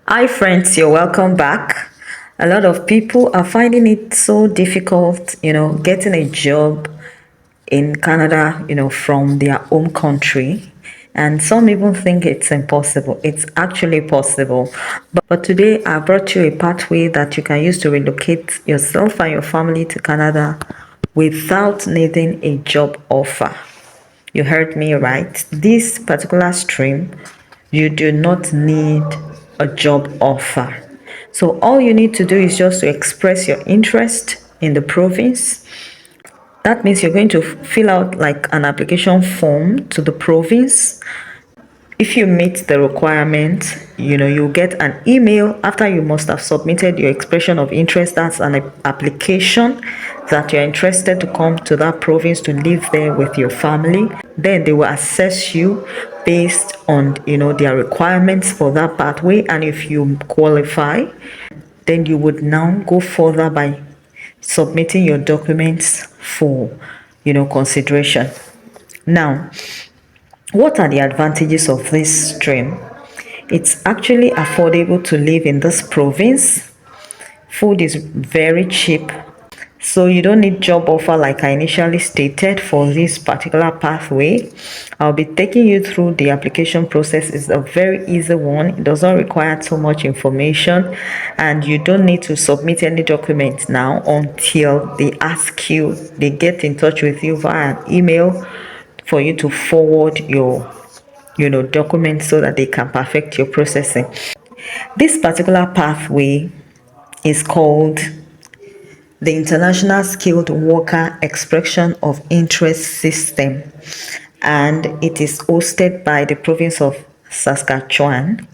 Hi, friends, you're welcome back. A lot of people are finding it so difficult, getting a job in Canada, from their home country. And some even think it's impossible. It's actually possible. But today I brought you a pathway that you can use to relocate yourself and your family to Canada without needing a job offer. You heard me right. This particular stream, you do not need a job offer. So all you need to do is just to express your interest in the province. That means you're going to fill out like an application form to the province. If you meet the requirements, you'll get an email after you must have submitted your expression of interest. That's an application that you're interested to come to that province to live there with your family. Then they will assess you based on, their requirements for that pathway. And if you qualify, then you would now go further by submitting your documents for, consideration. Now, what are the advantages of this stream? It's actually affordable to live in this province. Food is very cheap. So you don't need job offer like I initially stated for this particular pathway. I'll be taking you through the application process. It's a very easy one. It does not require too much information and you don't need to submit any documents now until they ask you, they get in touch with you via an email for you to forward your documents so that they can perfect your processing. This particular pathway is called the International Skilled Worker Expression of Interest System, and it is hosted by the province of Saskatchewan,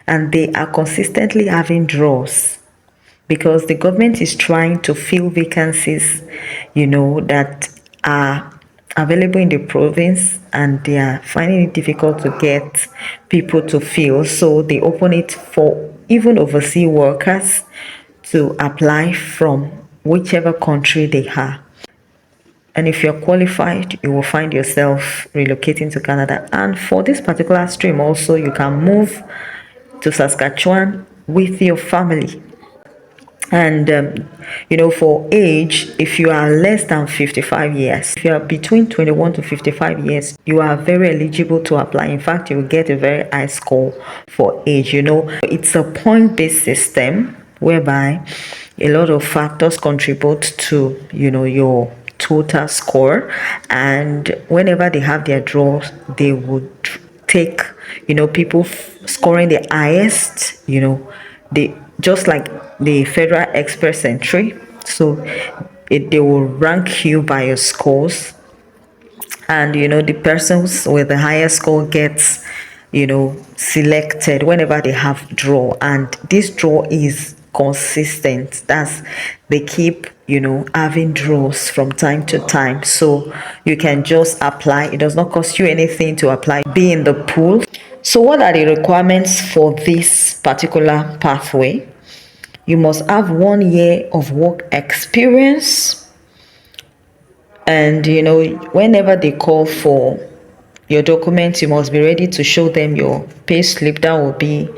and they are consistently having draws because the government is trying to fill vacancies that are available in the province and they are finding it difficult to get people to fill, so they open it for even overseas workers to apply from whichever country they are. And if you're qualified, you will find yourself relocating to Canada. And for this particular stream also, you can move to Saskatchewan with your family. And, for age, if you are less than 55 years, if you are between 21 to 55 years, you are very eligible to apply. In fact, you will get a very high score for age. It's a point-based system whereby a lot of factors contribute to, your total score. And whenever they have their draws, they would take, people scoring the highest, they just like the Federal Express entry. So they will rank you by your scores, and the persons with the highest score gets selected whenever they have draw, and this draw is consistent. That's they keep having draws from time to time, so you can just apply. It does not cost you anything to apply, be in the pool. So what are the requirements for this particular pathway? You must have 1 year of work experience. And whenever they call for your documents, you must be ready to show them your pay slip. That will be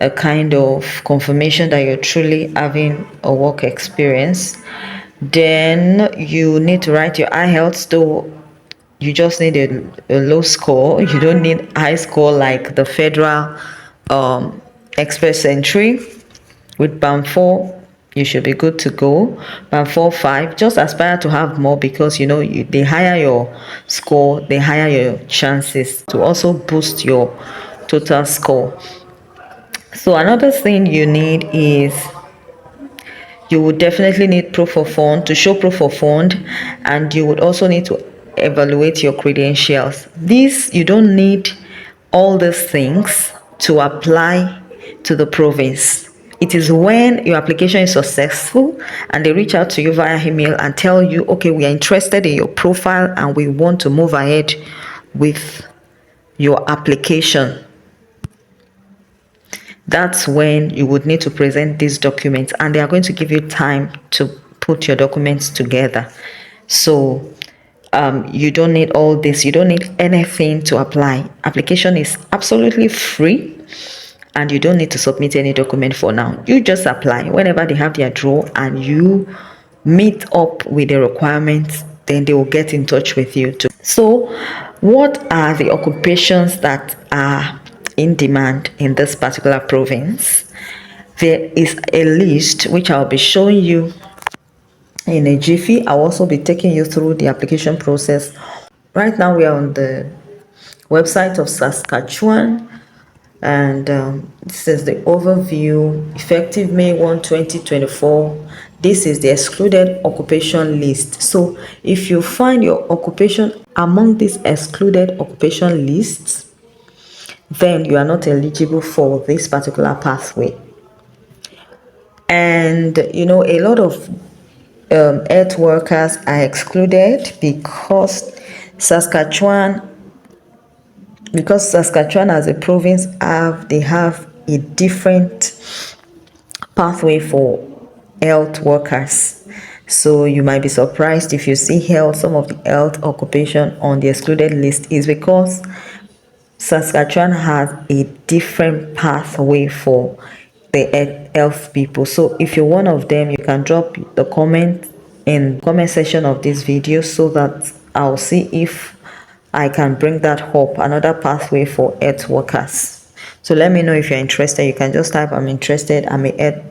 a kind of confirmation that you're truly having a work experience. Then you need to write your IELTS, though you just need a low score. You don't need high score like the Federal Express entry. With band 4, you should be good to go. Band 4, 5, just aspire to have more because they higher your score, they higher your chances to also boost your total score. So another thing you need is you would definitely need proof of fund to show proof of fund, and you would also need to evaluate your credentials. This you don't need all these things to apply to the province. It is when your application is successful and they reach out to you via email and tell you, okay, we are interested in your profile and we want to move ahead with your application. That's when you would need to present these documents, and they are going to give you time to put your documents together. So you don't need all this. You don't need anything to apply. Application is absolutely free. and you don't need to submit any document for now. You just apply whenever they have their draw and you meet up with the requirements, then they will get in touch with you too. So what are the occupations that are in demand in this particular province? There is a list which I'll be showing you in a jiffy. I'll also be taking you through the application process. Right now we are on the website of Saskatchewan, and this is the overview. Effective May 1, 2024. This is the excluded occupation list. So if you find your occupation among these excluded occupation lists, then you are not eligible for this particular pathway. And you know, a lot of health workers are excluded because Saskatchewan as a province they have a different pathway for health workers. So you might be surprised if you see some of the health occupation on the excluded list is because Saskatchewan has a different pathway for the health people. So if you're one of them, you can drop the comment in the comment section of this video so that I'll see if I can bring that up, another pathway for health workers. So let me know if you're interested. You can just type I'm interested, I'm a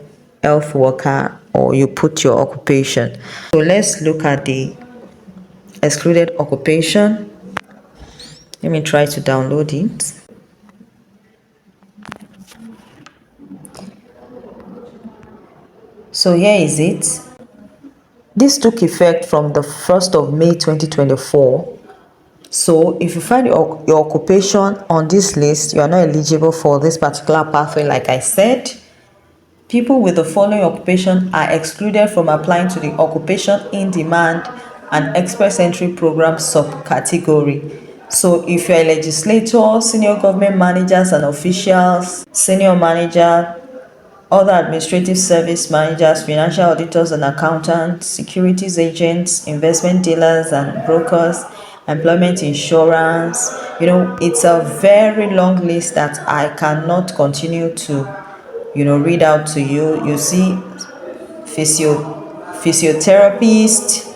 health worker, or you put your occupation. So let's look at the excluded occupation. Let me try to download it. So here is it. This took effect from the 1st of May 2024. So if you find your occupation on this list, you are not eligible for this particular pathway. Like I said, people with the following occupation are excluded from applying to the occupation in demand and express entry program subcategory. So if you're a legislator, senior government managers and officials, senior manager, other administrative service managers, financial auditors and accountants, securities agents, investment dealers and brokers, employment insurance, you know, it's a very long list that I cannot continue to, you know, read out to you. You see physiotherapist,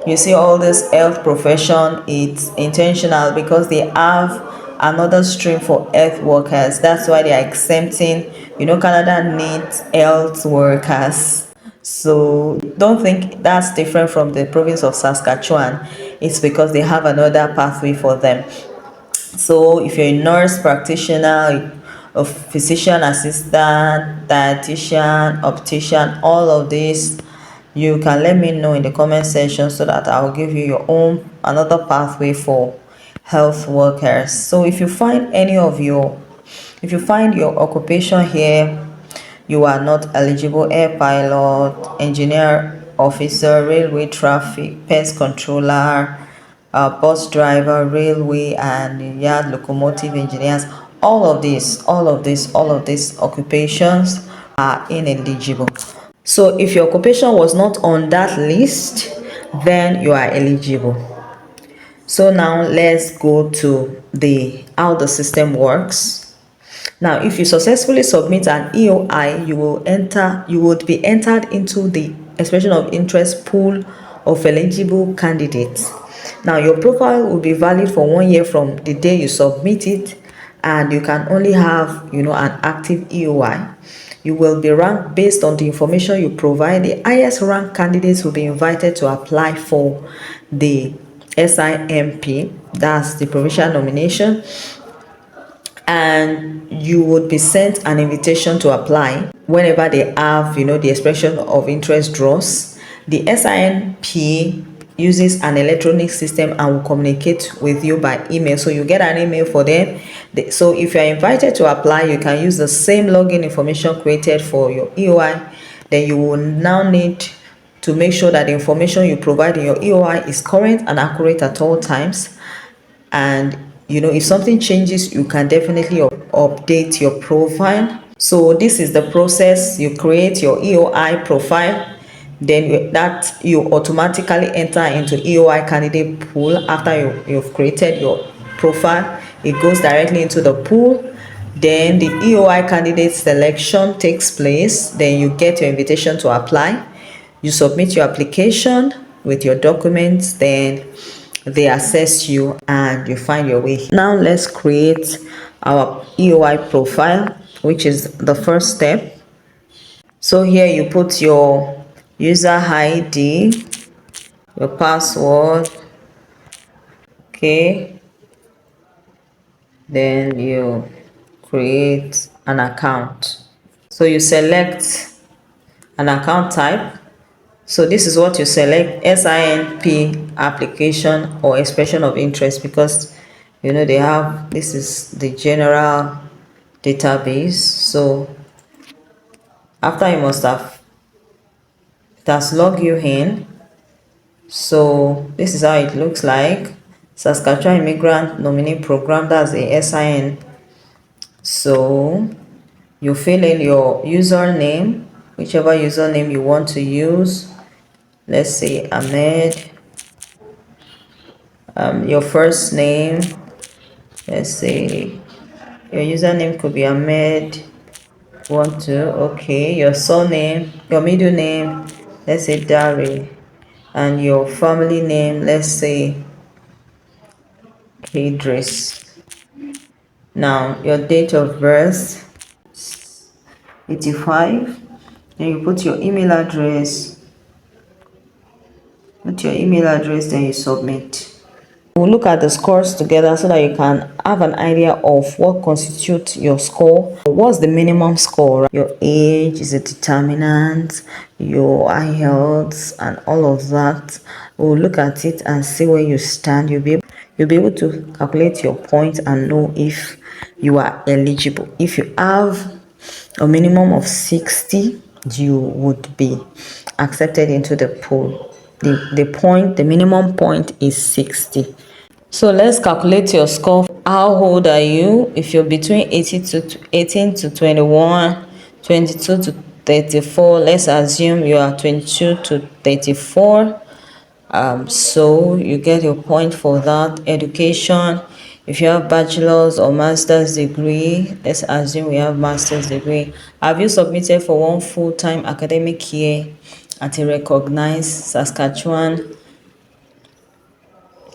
you see all this health profession. It's intentional because they have another stream for health workers. That's why they are exempting, you know, Canada needs health workers. So don't think that's different from the province of Saskatchewan. It's because they have another pathway for them. So if you're a nurse practitioner, a physician assistant, dietitian, optician, all of this, you can let me know in the comment section so that I'll give you your own another pathway for health workers. So if you find your occupation here, you are not eligible: air pilot, engineer officer, railway traffic, pest controller, bus driver, railway and yard locomotive engineers. All of these occupations are ineligible. So if your occupation was not on that list, then you are eligible. So now let's go to how the system works. Now, if you successfully submit an EOI, you would be entered into the expression of interest pool of eligible candidates. Now, your profile will be valid for 1 year from the day you submit it, and you can only have, you know, an active EOI. You will be ranked based on the information you provide. The highest ranked candidates will be invited to apply for the SIMP, that's the provincial nomination, and you would be sent an invitation to apply whenever they have, you know, the expression of interest draws. The SIMP uses an electronic system and will communicate with you by email. So you get an email for them. So if you are invited to apply, you can use the same login information created for your EOI. Then you will now need to make sure that the information you provide in your EOI is current and accurate at all times. And you know, if something changes, you can definitely update your profile. So this is the process. You create your EOI profile, then you automatically enter into EOI candidate pool. After you've created your profile, it goes directly into the pool. Then the EOI candidate selection takes place. Then you get your invitation to apply. You submit your application with your documents. Then they assess you and you find your way. Now let's create our EOI profile, which is the first step. So here you put your user ID, your password, okay. Then you create an account. So you select an account type. So this is what you select: SINP application or expression of interest, because they have, this is the general database. So after you must have, it has logged you in. So this is how it looks like: Saskatchewan Immigrant Nominee Program, that's a SIN. So you fill in your username, whichever username you want to use. Let's say Ahmed. Your first name, let's say your username could be Ahmed. Want to, okay. Your surname, your middle name, let's say Dari, and your family name, let's say Idris. Now your date of birth, 85. Then you put your email address. Put your email address, then you submit. We'll look at the scores together so that you can have an idea of what constitutes your score. What's the minimum score? Your age is a determinant, your IELTS, and all of that. We'll look at it and see where you stand. You'll be able to calculate your points and know if you are eligible. If you have a minimum of 60, you would be accepted into the pool. The minimum point is 60. So let's calculate your score. How old are you? If you're between 18 to 21, 22 to 34, let's assume you are 22 to 34. So you get your point for that. Education, if you have bachelor's or master's degree, let's assume we have master's degree. Have you submitted for one full-time academic year at a recognized Saskatchewan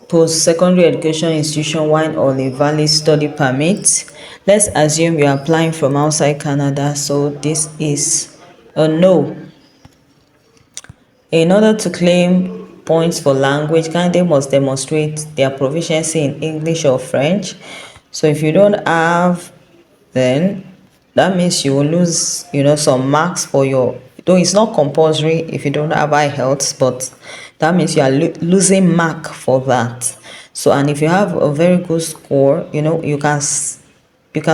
post-secondary education institution while on a valid study permit? Let's assume you're applying from outside Canada, so this is a no. In order to claim points for language, candidates must demonstrate their proficiency in English or French. So if you don't have, then that means you will lose, some marks for your, though it's not compulsory if you don't have IELTS, but that means you are losing mark for that. So, and if you have a very good score, you can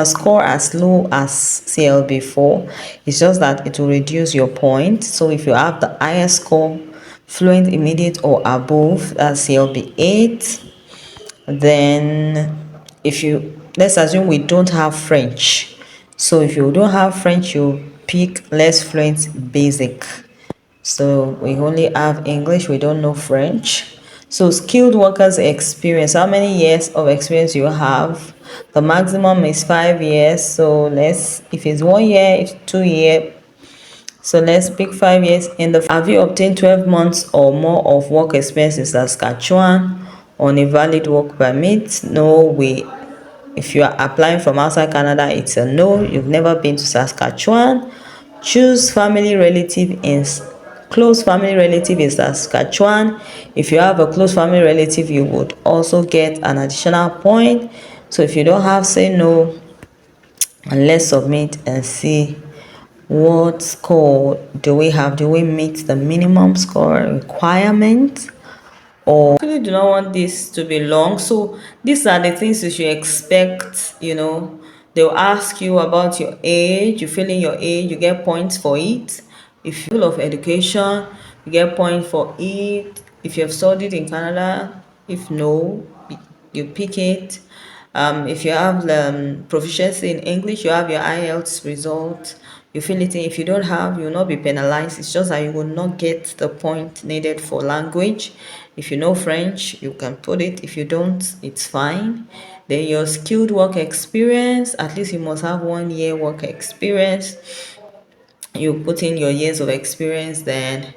score as low as CLB4. It's just that it will reduce your point. So if you have the highest score, fluent, immediate, or above, that's CLB8. Then let's assume we don't have French. So if you don't have French, you pick less fluent basic. So we only have English, we don't know French. So skilled workers experience, how many years of experience you have? The maximum is 5 years. So if it's 1 year, it's 2 years. So let's pick 5 years. Have you obtained 12 months or more of work experience in Saskatchewan on a valid work permit? No way. If you are applying from outside Canada, it's a no. You've never been to Saskatchewan. Choose close family relative in Saskatchewan. If you have a close family relative, you would also get an additional point. So if you don't have, say no, and let's submit and see what score do we have. Do we meet the minimum score requirement? Or I really do not want this to be long. So these are the things you should expect. They'll ask you about your age. You fill in your age, you get points for it. If you're full of education, you get points for it. If you have studied in Canada, if no, you pick it. If you have proficiency in English, you have your IELTS result, you fill it in. If you don't have, you will not be penalized. It's just that you will not get the point needed for language. If you know French, you can put it. If you don't, it's fine. Then your skilled work experience, at least you must have 1 year work experience. You put in your years of experience. Then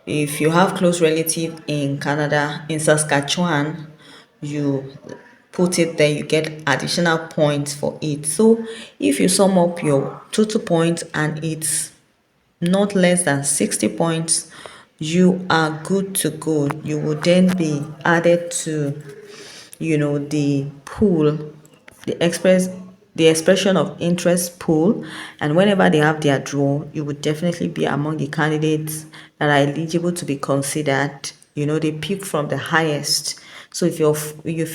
if you have close relative in Canada, in Saskatchewan, you put it there, you get additional points for it. So if you sum up your total points and it's not less than 60 points, you are good to go. You will then be added to, the pool, the express the expression of interest pool, and whenever they have their draw, you would definitely be among the candidates that are eligible to be considered. They pick from the highest. So if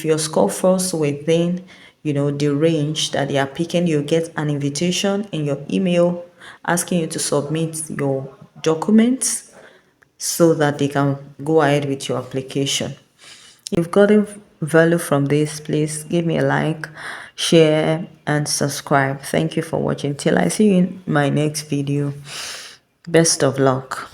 your score falls within, the range that they are picking, you get an invitation in your email asking you to submit your documents so that they can go ahead with your application. If you've gotten value from this, please give me a like, share, and subscribe. Thank you for watching. Till I see you in my next video. Best of luck.